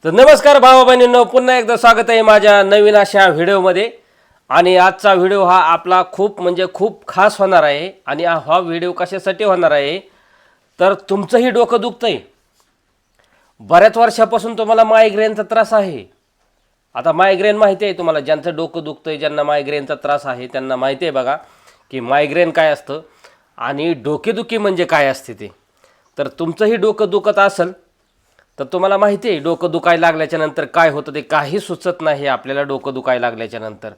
तर नमस्कार भावा बहिणींनो, पुन्हा एकदा स्वागत आहे माझ्या नवीन अशा व्हिडिओमध्ये. आणि आजचा व्हिडिओ हा आपला खूप खास होणार आहे. आणि हा व्हिडिओ कशासाठी होणार आहे तर तुमचंही डोकं दुखतंय, बऱ्याच वर्षापासून तुम्हाला मायग्रेनचा त्रास आहे. आता मायग्रेन माहिती आहे तुम्हाला, ज्यांचं डोकं दुखतंय, ज्यांना मायग्रेनचा त्रास आहे त्यांना माहिती आहे बघा की मायग्रेन काय असतं आणि डोकेदुखी म्हणजे काय असते ते. तर तुमचंही डोकं दुखत असेल तर तुम्हाला माहिती आहे डोकं दुखायला लागल्याच्या नंतर काय होतं ते काही सुचत नाही आपल्याला. डोकं दुखायला लागल्याच्या नंतर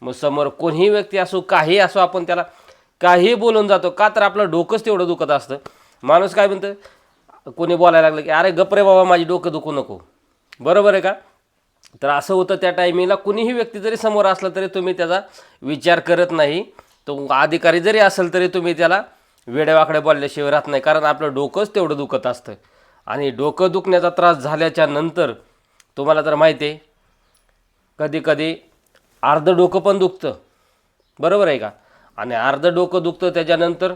मग समोर कोणीही व्यक्ती असो, काही असो, आपण त्याला काही बोलून जातो का तर आपलं डोकंच तेवढं दुखत असतं. माणूस काय म्हणतं, कोणी बोलायला लागलं की अरे गप रे बाबा माझी डोकं दुखू नको, बरोबर आहे का. तर असं होतं त्या टायमिंगला. कुणीही व्यक्ती जरी समोर असला तरी तुम्ही त्याचा विचार करत नाही. तो अधिकारी जरी असेल तरी तुम्ही त्याला वेड्यावाकडे बोलल्याशिवाय राहत नाही, कारण आपलं डोकंच तेवढं दुखत असतं. आणि डोकं दुखण्याचा त्रास झाल्याच्या नंतर तुम्हाला तर माहिती आहे कधी कधी अर्धं डोकं पण दुखतं, बरोबर आहे का. आणि अर्धं डोकं दुखतं त्याच्यानंतर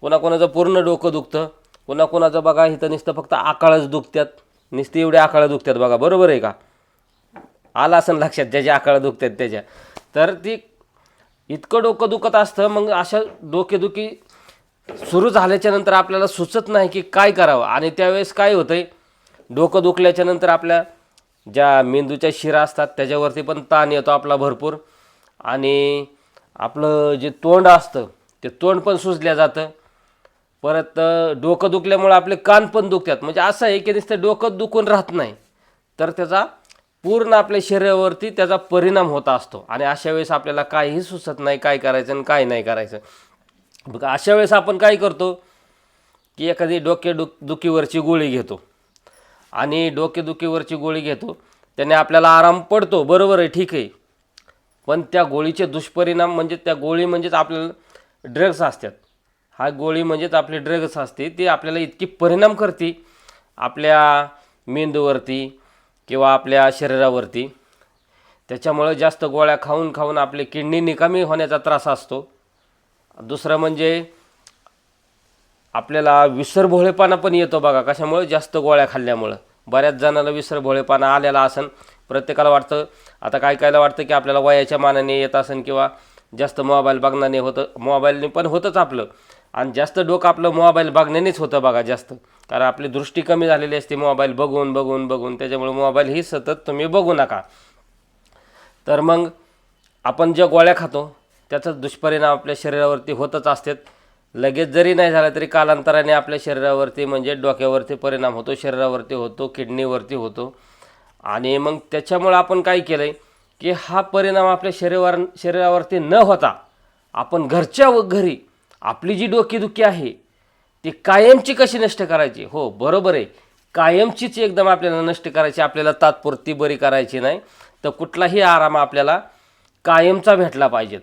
कोणाकोणाचं पूर्ण डोकं दुखतं. कोणाकोणाचं बघा इथं नुसतं फक्त आकाळच दुखतात, नुसती एवढे आकाळं दुखतात बघा, बरोबर आहे का. आलं असं लक्षात, ज्याच्या आकाळं दुखतात त्याच्या. तर ती इतकं डोकं दुखत असतं. मग अशा डोकेदुखी सुरू झाल्याच्या नंतर आपल्याला सुचत नाही की काय करावं. आणि त्यावेळेस काय होतं आहे, डोकं दुखल्याच्या नंतर आपल्या ज्या मेंदूच्या शिरा असतात त्याच्यावरती पण ताण येतो आपला भरपूर. आणि आपलं जे तोंड असतं ते तोंड पण सुजल्या जातं. परत डोकं दुखल्यामुळे आपले कान पण दुखतात. म्हणजे असं आहे की नुसतं डोकं दुखून राहत नाही, तर त्याचा पूर्ण आपल्या शरीरावरती त्याचा परिणाम होत असतो. आणि अशा वेळेस आपल्याला काहीही सुचत नाही काय करायचं आणि काय नाही करायचं. बघा अशा वेळेस आपण काय करतो की एखादी दुखीवरची गोळी घेतो. आणि डोकेदुखीवरची गोळी घेतो त्याने आपल्याला आराम पडतो, बरोबर आहे, ठीक आहे. पण त्या गोळीचे दुष्परिणाम म्हणजे त्या गोळी म्हणजेच आपल्याला ड्रग्स असतात. हा गोळी म्हणजेच आपली ड्रग्स असते, ती आपल्याला इतकी परिणाम करते आपल्या मेंदूवरती किंवा आपल्या शरीरावरती. त्याच्यामुळे जास्त गोळ्या खाऊन खाऊन आपले किडनी निकामी होण्याचा त्रास असतो. दुसरं म्हणजे आपल्याला विसरभोळेपणा पण येतो बघा, कशामुळे, जास्त गोळ्या खाल्ल्यामुळं. बऱ्याच जणांना विसरभोळेपणा आलेला असन. प्रत्येकाला वाटतं, आता कायला वाटतं की आपल्याला वयाच्या मानाने येत असेल किंवा जास्त मोबाईल बघण्याने होतं. मोबाईलने पण होतंच आपलं, आणि जास्त डोकं आपलं मोबाईल बघण्यानेच होतं बघा जास्त. कारण आपली दृष्टी कमी झालेली असते मोबाईल बघून बघून बघून. त्याच्यामुळे मोबाईल ही सतत तुम्ही बघू नका. तर मग आपण ज्या गोळ्या खातो त्याचा दुष्परिणाम आपल्या शरीरावरती होतच असतात. लगेच जरी नाही झाला तरी कालांतराने आपल्या शरीरावरती म्हणजे डोक्यावरती परिणाम होतो, शरीरावरती होतो, किडनीवरती होतो. आणि मग त्याच्यामुळं आपण काय केलं आहे की हा परिणाम आपल्या शरीरावरती न होता आपण घरच्या घरी आपली जी डोकेदुखी आहे ती कायमची कशी नष्ट करायची. हो बरोबर आहे, कायमचीच एकदम आपल्याला नष्ट करायची, आपल्याला तात्पुरती बरी करायची नाही. तर कुठलाही आराम आपल्याला कायमचा भेटला पाहिजेत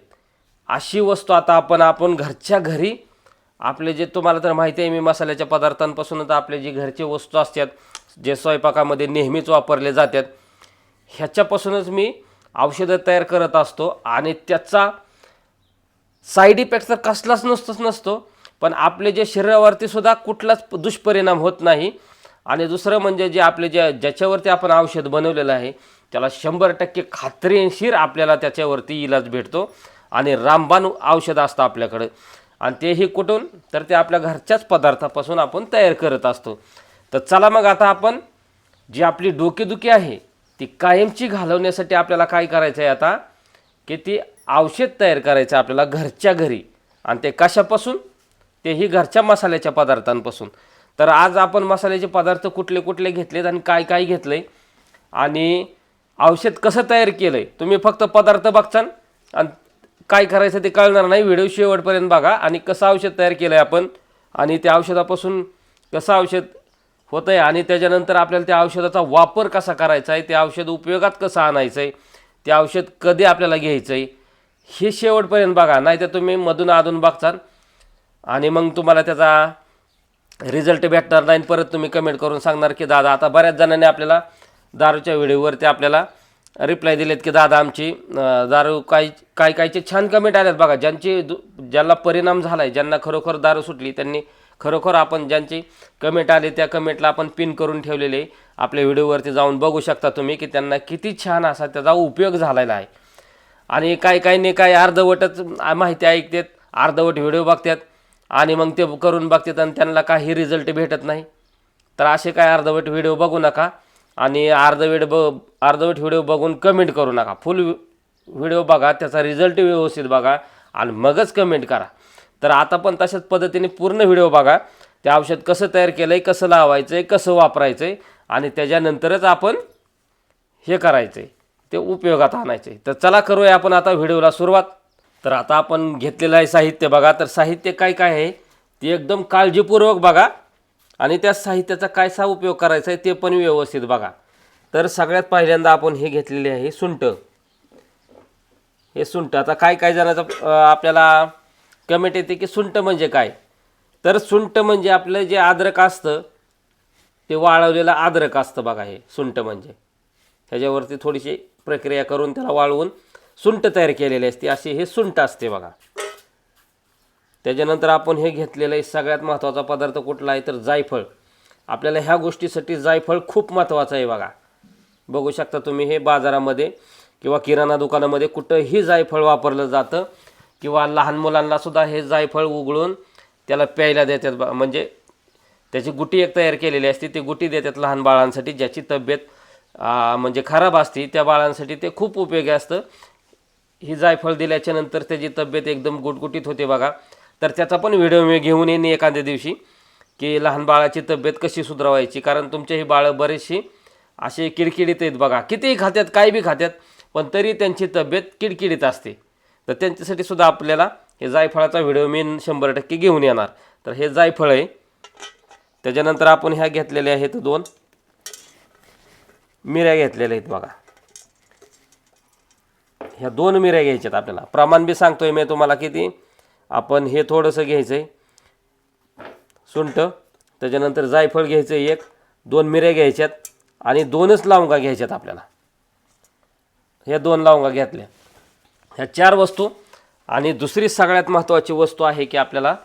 अशी वस्तू आता आपण घरच्या घरी आपले जे, तुम्हाला तर माहिती आहे मी मसाल्याच्या पदार्थांपासूनच आपले जे घरचे वस्तू असतात जे स्वयंपाकामध्ये नेहमीच वापरले जातात ह्याच्यापासूनच मी औषधं तयार करत असतो. आणि त्याचा साईड इफेक्ट तर कसलाच नसतो, पण आपले जे शरीरावरती सुद्धा कुठलाच दुष्परिणाम होत नाही. आणि दुसरं म्हणजे जे आपले ज्याच्यावरती आपण औषध बनवलेलं आहे त्याला 100% खात्रीशीर आपल्याला त्याच्यावरती इलाज भेटतो. आणि रामबाण औषध असतं आपल्याकडं, आणि तेही कुठून, तर ते आपल्या घरच्याच पदार्थापासून आपण तयार करत असतो. तर चला मग आता आपण जी आपली डोकेदुखी आहे ती कायमची घालवण्यासाठी आपल्याला काय करायचं आहे आता, की ती औषध तयार करायचं आपल्याला घरच्या घरी. आणि ते कशापासून, तेही घरच्या मसाल्याच्या पदार्थांपासून. तर आज आपण मसाल्याचे पदार्थ कुठले कुठले घेतलेत आणि काय काय घेतलं आहे आणि औषध कसं तयार केलं आहे, तुम्ही फक्त पदार्थ बघचाल आणि काय करायचं ते कळणार नाही. व्हिडिओ शेवटपर्यंत बघा. आणि कसं औषध तयार केलं आहे आपण, आणि त्या औषधापासून कसं औषध होतं आहे, आणि त्याच्यानंतर आपल्याला त्या औषधाचा वापर कसा करायचा आहे, ते औषध उपयोगात कसं आणायचं आहे, ते औषध कधी आपल्याला घ्यायचं आहे, हे शेवटपर्यंत बघा. नाही तर तुम्ही मधून अधून बघचाल आणि मग तुम्हाला त्याचा रिझल्ट भेटणार नाही. परत तुम्ही कमेंट करून सांगणार की दादा, आता बऱ्याच जणांनी आपल्याला दारूच्या व्हिडिओवरती आपल्याला रिप्लाय दिलेत की दादा आमची दारू कायचे छान कमेंट आल्यात बघा. ज्यांना परिणाम झाला आहे, ज्यांना खरोखर दारू सुटली, त्यांनी खरोखर आपण ज्यांची कमेंट आली त्या कमेंटला आपण पिन करून ठेवलेले आपल्या व्हिडिओवरती जाऊन बघू शकता तुम्ही की त्यांना किती छान असा त्याचा उपयोग झालेला आहे. आणि काही काय अर्धवटच माहिती ऐकतात, अर्धवट व्हिडिओ बघतात आणि मग ते करून बघतात आणि त्यांना काही रिझल्ट भेटत नाही. तर असे काय अर्धवट व्हिडिओ बघू नका आणि अर्धवट व्हिडिओ बघून कमेंट करू नका. फुल व्हिडिओ बघा, त्याचा रिझल्ट व्यवस्थित बघा आणि मगच कमेंट करा. तर आता पण तशाच पद्धतीने पूर्ण व्हिडिओ बघा. ते औषध कसं तयार केलं आहे, कसं लावायचं आहे, कसं वापरायचं आहे आणि त्याच्यानंतरच आपण हे करायचं आहे, ते उपयोगात आणायचं आहे. तर चला करूया आपण आता व्हिडिओला सुरुवात. तर आता आपण घेतलेलं आहे साहित्य बघा. तर साहित्य काय काय आहे ते एकदम काळजीपूर्वक बघा आणि त्या साहित्याचा कायसा उपयोग करायचा आहे ते पण व्यवस्थित बघा. तर सगळ्यात पहिल्यांदा आपण हे घेतलेले आहे सुंठ. हे सुंठ, आता काय जणांचं आपल्याला कमेंट येते की सुंठ म्हणजे काय. तर सुंठ म्हणजे आपलं जे अद्रक असतं ते वाळवलेलं अद्रक असतं बघा. हे सुंठ म्हणजे ह्याच्यावरती थोडीशी प्रक्रिया करून त्याला वाळवून सुंठ तयार केलेली असते, असे हे सुंठ असते बघा. त्याच्यानंतर आपण हे घेतलेलं आहे सगळ्यात महत्त्वाचा पदार्थ कुठला आहे तर जायफळ. आपल्याला ह्या गोष्टीसाठी जायफळ खूप महत्त्वाचं आहे बघा. बघू शकता तुम्ही हे बाजारामध्ये किंवा किराणा दुकानामध्ये कुठंही जायफळ वापरलं जातं किंवा लहान मुलांनासुद्धा हे जायफळ उघळून त्याला प्यायला देतात. म्हणजे त्याची गुटी एक तयार केलेली असते, ती गुटी देतात लहान बाळांसाठी ज्याची तब्येत म्हणजे खराब असते त्या बाळांसाठी ते खूप उपयोगी असतं. ही जायफळ दिल्याच्यानंतर त्याची तब्येत एकदम गुटगुटीत होते बघा. तर त्याचा पण व्हिडिओ मी घेऊन येईन एखाद्या दिवशी की लहान बाळाची तब्येत कशी सुधारायची. कारण तुमचे ही बाळं बरेचशी असे किडकिडीत आहेत बघा, कितीही खात्यात काही बी खात्यात पण तरी त्यांची तब्येत किडकिडीत असते. तर त्यांच्यासाठी सुद्धा आपल्याला हे जायफळाचा व्हिडिओ मी 100% घेऊन येणार. तर हे जायफळ आहे. त्याच्यानंतर आपण ह्या घेतलेल्या आहेत 2 मिऱ्या घेतलेल्या आहेत बघा. ह्या 2 मिऱ्या घ्यायच्यात आपल्याला. प्रमाण बी सांगतोय मी तुम्हाला किती. आपण हे थोडंसं घ्यायचं आहे सुंठ, त्याच्यानंतर जायफळ घ्यायचं आहे 1, 2 मिऱ्या घ्यायच्यात आणि 2च लवंगा घ्यायच्यात आपल्याला. ह्या 2 लवंगा घेतल्या. ह्या 4 वस्तू आणि दुसरी सगळ्यात महत्त्वाची वस्तू आहे की आपल्याला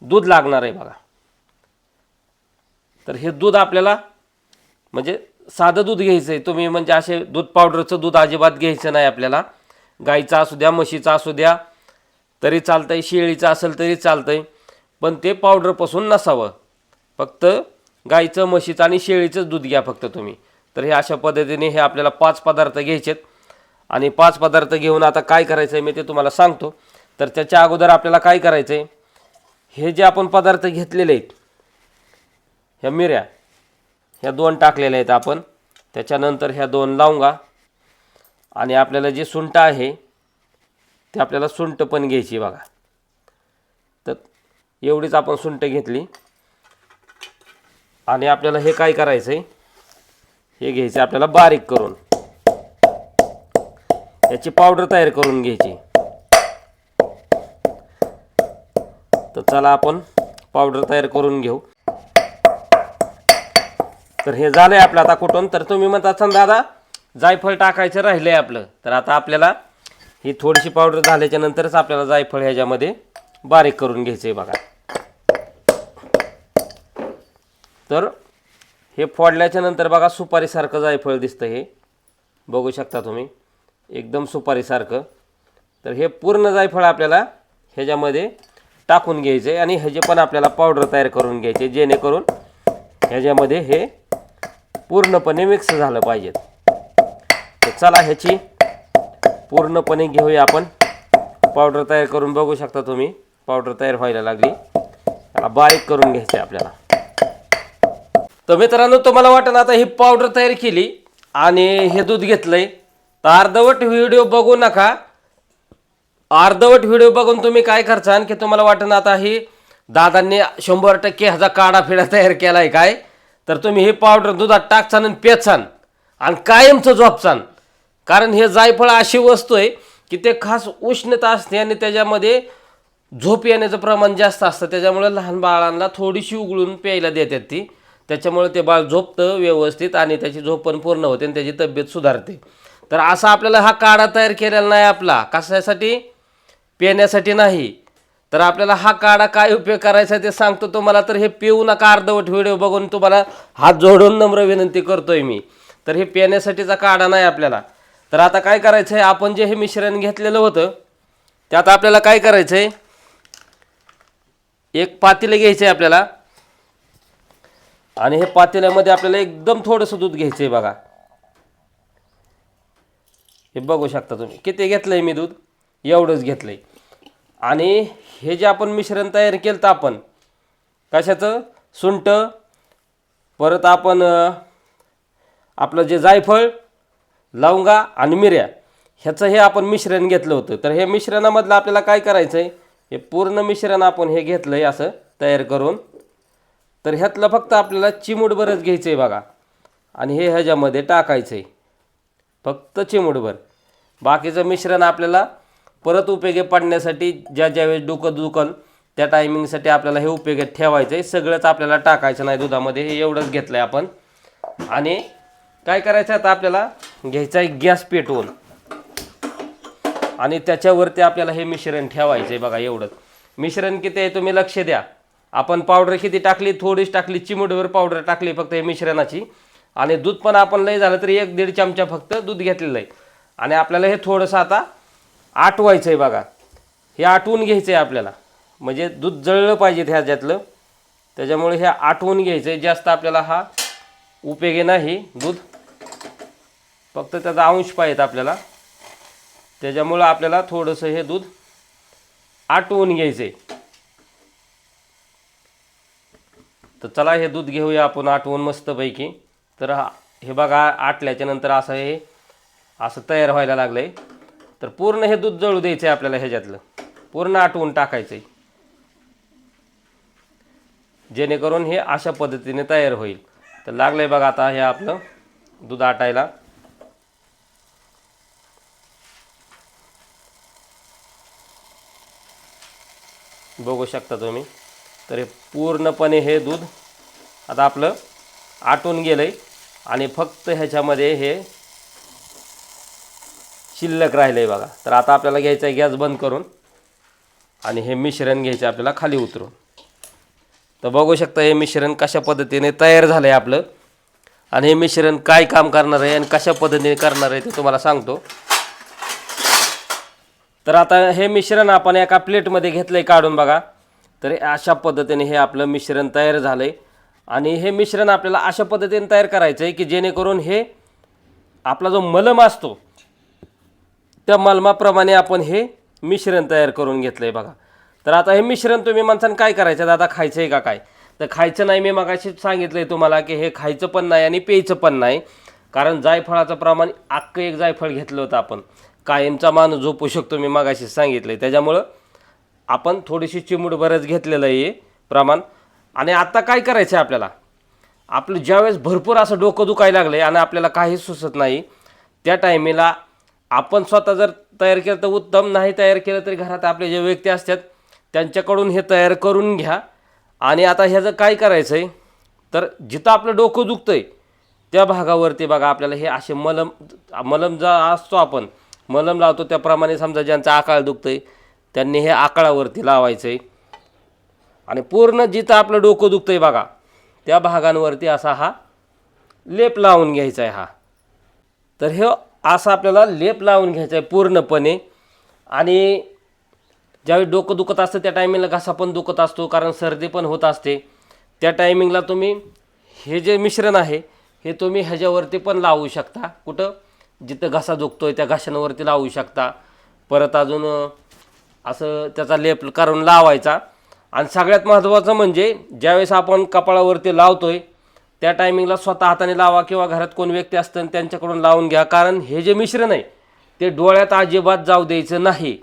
दूध लागणार आहे बघा. तर हे दूध आपल्याला म्हणजे साधं दूध घ्यायचं आहे तुम्ही, म्हणजे असे दूध पावडरचं दूध अजिबात घ्यायचं नाही आपल्याला. गाईचं असू द्या, म्हशीचं असू द्या तरी चालतं आहे, शेळीचं असेल तरी चालतं आहे, पण ते पावडरपासून नसावं. फक्त गाईचं, म्हशीचं आणि शेळीचंच दूध घ्या फक्त तुम्ही. तर हे अशा पद्धतीने हे आपल्याला 5 पदार्थ घ्यायचेत आणि 5 पदार्थ घेऊन आता काय करायचं आहे मी ते तुम्हाला सांगतो. तर त्याच्या अगोदर आपल्याला काय करायचं आहे, हे जे आपण पदार्थ घेतलेले आहेत ह्या मिऱ्या ह्या 2 टाकलेल्या आहेत आपण. त्याच्यानंतर ह्या 2 लवंगा आणि आपल्याला जे सुंठ आहे ते आपल्याला सुंठ पण घ्यायची बघा. तर एवढीच आपण सुंठ घेतली आणि आपल्याला हे काय करायचं आहे, हे घ्यायचं आपल्याला बारीक करून याची पावडर तयार करून घ्यायची. तर चला आपण पावडर तयार करून घेऊ. तर हे झालं आहे आपलं आता कुठून. तर तुम्ही म्हणता दादा जायफळ टाकायचं राहिलं आहे आपलं. तर आता आपल्याला ही थोडीशी पावडर झाल्याच्या नंतरच आपल्याला जायफळ ह्याच्यामध्ये बारीक करून घ्यायचं आहे बघा. तर हे फोडल्याच्या नंतर बघा सुपारीसारखं जायफळ दिसतं. हे बघू शकता तुम्ही एकदम सुपारीसारखं. तर हे पूर्ण जायफळ आपल्याला ह्याच्यामध्ये टाकून घ्यायचं आहे आणि ह्याचे पण आपल्याला पावडर तयार करून घ्यायचे जेणेकरून ह्याच्यामध्ये हे पूर्णपणे मिक्स झालं पाहिजे. तर चला ह्याची पूर्णपणे घेऊया आपण पावडर तयार करून. बघू शकता तुम्ही पावडर तयार व्हायला लागली. त्याला बारीक करून घ्यायचं आहे आपल्याला. तर मित्रांनो तुम्हाला वाटतं आता ही पावडर तयार केली आणि हे दूध घेतलंय तर अर्धवट व्हिडिओ बघू नका. अर्धवट व्हिडिओ बघून तुम्ही काय करसान की तुम्हाला वाटतं आता ही दादांनी 100% ह्याचा काढा फिडा तयार केला आहे काय. तर तुम्ही हे पावडर दुधात टाकसान आणि पेचान आणि कायमचं झोपसान. कारण हे जायफळ अशी वस्तू आहे की ते खास उष्णता असते आणि त्याच्यामध्ये झोप येण्याचं प्रमाण जास्त असतं. त्याच्यामुळे लहान बाळांना थोडीशी उघळून प्यायला देतात ती. त्याच्यामुळे ते बाळ झोपतं व्यवस्थित आणि त्याची झोप पण पूर्ण होते आणि त्याची तब्येत सुधारते. तर असा आपल्याला हा काढा तयार केलेला नाही आपला. कशासाठी? पिण्यासाठी नाही, तर आपल्याला हा काढा काय उपयोग करायचा ते सांगतो तुम्हाला. तर हे पिऊ नका, अर्धवट व्हिडिओ बघून तुम्हाला हात जोडून नम्र विनंती करतोय मी. तर हे पिण्यासाठीचा काढा नाही आपल्याला. तर आता काय करायचं आहे, आपण जे हे मिश्रण घेतलेलं होतं त्यात आपल्याला काय करायचं आहे, एक पातेलं घ्यायचं आहे आपल्याला आणि हे पातेल्यामध्ये आपल्याला एकदम थोडंसं दूध घ्यायचं आहे बघा. हे बघू शकता तुम्ही किती घेतलंय मी दूध, एवढंच घेतलंय. आणि हे जे आपण मिश्रण तयार केलं तर आपण कशाचं, सुंठ, परत आपण आपलं जे जायफळ, लवंगा आणि मिऱ्या ह्याचं हे आपण मिश्रण घेतलं होतं. तर हे मिश्रणामधलं आपल्याला काय करायचं आहे, हे पूर्ण मिश्रण आपण हे घेतलं आहे असं तयार करून. तर ह्यातलं फक्त आपल्याला चिमूटभरच घ्यायचं आहे बघा आणि हे ह्याच्यामध्ये टाकायचं आहे, फक्त चिमूटभर. बाकीचं मिश्रण आपल्याला परत उपयोगी पडण्यासाठी ज्यावेळेस डोकं दुखल त्या टायमिंगसाठी आपल्याला हे उपयोगात ठेवायचं आहे. सगळंच आपल्याला टाकायचं नाही दुधामध्ये, हे एवढंच घेतलं आहे आपण. आणि काय करायचं आता आपल्याला घ्यायचं आहे गॅस पेटवून आणि त्याच्यावरती आपल्याला हे मिश्रण ठेवायचं आहे बघा. एवढंच मिश्रण किती आहे तुम्ही लक्ष द्या. आपण पावडर किती टाकली, थोडीच टाकली, चिमूटभर पावडर टाकली फक्त हे मिश्रणाची. आणि दूध पण आपण लय झालं तरी 1-1.5 चमचा फक्त दूध घेतलेलं आहे. आणि आपल्याला हे थोडंसं आता आटवायचं आहे बघा. हे आटवून घ्यायचं आहे आपल्याला, म्हणजे दूध जळलं पाहिजे ह्याच्यातलं, त्याच्यामुळे हे आटवून घ्यायचं आहे. जास्त आपल्याला हा उपयोगी नाही दूध, फक्त त्याचा अंश पाहिजे आपल्याला, त्याच्यामुळं आपल्याला थोडंसं हे दूध आटवून घ्यायचं आहे. तर चला हे दूध घेऊया आपण आटवून मस्तपैकी. तर हे बघा आटल्याच्या नंतर असं हे असं तयार व्हायला लागलं आहे. तर पूर्ण हे दूध जळू द्यायचं आहे आपल्याला, ह्याच्यातलं पूर्ण आटवून टाकायचं आहे, जेणेकरून हे अशा पद्धतीने तयार होईल. तर लागलं आहे बघा आता हे आपलं दूध आटायला. बघू शकता तुम्ही. तर हे पूर्णपणे हे दूध आता आपलं आटून गेलं आहे आणि फक्त ह्याच्यामध्ये हे शिल्लक राहिलं आहे बघा. तर आता आपल्याला घ्यायचं आहे गॅस बंद करून आणि हे मिश्रण घ्यायचं आपल्याला खाली उतरून. तर बघू शकता हे मिश्रण कशा पद्धतीने तयार झालं आहे आपलं. आणि हे मिश्रण काय काम करणार आहे आणि कशा पद्धतीने करणार आहे ते तुम्हाला सांगतो. तर आता हे मिश्रण आपण एका प्लेटमध्ये घेतलं आहे काढून बघा. तर अशा पद्धतीने हे आपलं मिश्रण तयार झालं आहे. आणि हे मिश्रण आपल्याला अशा पद्धतीने तयार करायचं आहे की जेणेकरून हे आपला जो मलम असतो त्या मलमाप्रमाणे आपण हे मिश्रण तयार करून घेतलं आहे बघा. तर आता हे मिश्रण तुम्ही म्हणसान काय करायचं दादा, खायचं आहे का काय, तर खायचं नाही. मी मगाशी सांगितलं आहे तुम्हाला की हे खायचं पण नाही आणि प्यायचं पण नाही. कारण जायफळाचं प्रमाण अख्खं एक जायफळ घेतलं होतं आपण, कायमचा माणूस झोपू शकतो मी मगाशी सांगितलं आहे. त्याच्यामुळं आपण थोडीशी चिमूटभरच घेतलेलं आहे प्रमाण. आणि आता काय करायचं आहे आपल्याला, आपलं ज्यावेळेस भरपूर असं डोकं दुखायला लागलं आहे आणि आपल्याला काहीच सुचत नाही, त्या टायमिंगला आपण स्वतः जर तयार केलं तर उत्तम, नाही तयार केलं तरी घरात आपले जे व्यक्ती असतात त्यांच्याकडून हे तयार करून घ्या. आणि आता ह्याचं काय करायचं आहे, तर जिथं आपलं डोकं दुखतं आहे त्या भागावरती बघा आपल्याला हे असे मलम जो असतो आपण मलम लावतो त्याप्रमाणे, समजा ज्यांचं आकाळ दुखतं आहे त्यांनी हे आकाळावरती लावायचं आहे. आणि पूर्ण जिथं आपलं डोकं दुखतं आहे बघा त्या भागांवरती असा हा लेप लावून घ्यायचा आहे हा. तर हे असं आपल्याला लेप लावून घ्यायचा आहे पूर्णपणे. आणि ज्यावेळी डोकं दुखत असतं त्या टायमिंगला घसा पण दुखत असतो, कारण सर्दी पण होत असते, त्या टायमिंगला तुम्ही हे जे मिश्रण आहे हे तुम्ही ह्याच्यावरती पण लावू शकता. कुठं जिथं घसा दुखतो आहे त्या घशांवरती लावू शकता. परत अजून असं त्याचा लेप करून लावायचा. आणि सगळ्यात महत्त्वाचं म्हणजे ज्यावेळेस आपण कपाळावरती लावतो आहे त्या टायमिंगला स्वतः हाताने लावा किंवा घरात कोण व्यक्ती असतं त्यांच्याकडून लावून घ्या. कारण हे जे मिश्रण आहे ते डोळ्यात अजिबात जाऊ द्यायचं नाही,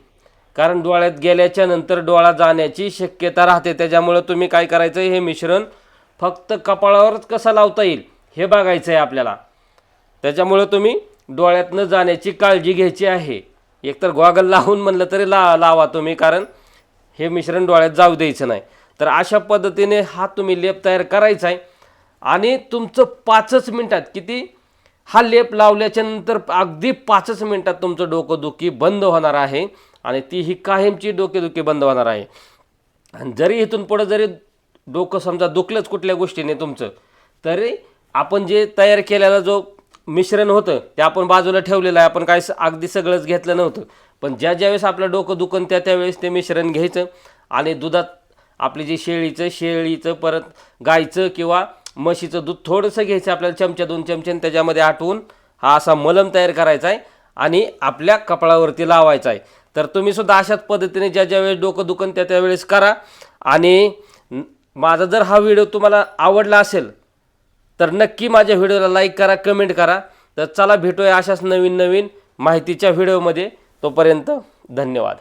कारण डोळ्यात गेल्याच्या नंतर डोळा जाण्याची शक्यता राहते. त्याच्यामुळं तुम्ही काय करायचं, हे मिश्रण फक्त कपाळावरच कसं लावता येईल हे बघायचं आहे आपल्याला. त्याच्यामुळं तुम्ही डोळ्यात न जाण्याची काळजी घ्यायची आहे. एकतर गॉगल लावून म्हणलं तरी लावा तुम्ही, कारण हे मिश्रण डोळ्यात जाऊ द्यायचं नाही. तर अशा पद्धतीने हा तुम्ही लेप तयार करायचा आहे. आणि तुमचं 5च मिनटात, किती, हा लेप लावल्याच्या नंतर अगदी 5च मिनटात तुमचं डोकंदुखी बंद होणार आहे. आणि ती ही कायमची डोकेदुखी बंद होणार आहे. आणि जरी इथून पुढं जरी डोकं समजा दुखलंच कुठल्या गोष्टीने तुमचं, तरी आपण जे तयार केलेला जो मिश्रण होतं ते आपण बाजूला ठेवलेलं आहे. आपण काय अगदी सगळंच घेतलं नव्हतं, पण ज्यावेळेस आपलं डोकं दुखन त्यावेळेस ते मिश्रण घ्यायचं आणि दुधात आपली जी शेळीचं परत गाईचं किंवा म्हशीचं दूध थोडंसं घ्यायचं आपल्याला, चमचा 2 चमचे, त्याच्यामध्ये आटवून हा असा मलम तयार करायचा आहे आणि आपल्या कपाळावरती लावायचा आहे. तर तुम्ही सुद्धा अशाच पद्धतीने ज्यावेळेस डोकं दुखन त्यावेळेस करा. आणि माझा जर हा व्हिडिओ तुम्हाला आवडला असेल तर नक्की माझ्या व्हिडिओला लाईक करा, कमेंट करा. तर चला भेटूया अशाच नवीन माहितीच्या व्हिडिओमध्ये. तोपर्यंत धन्यवाद.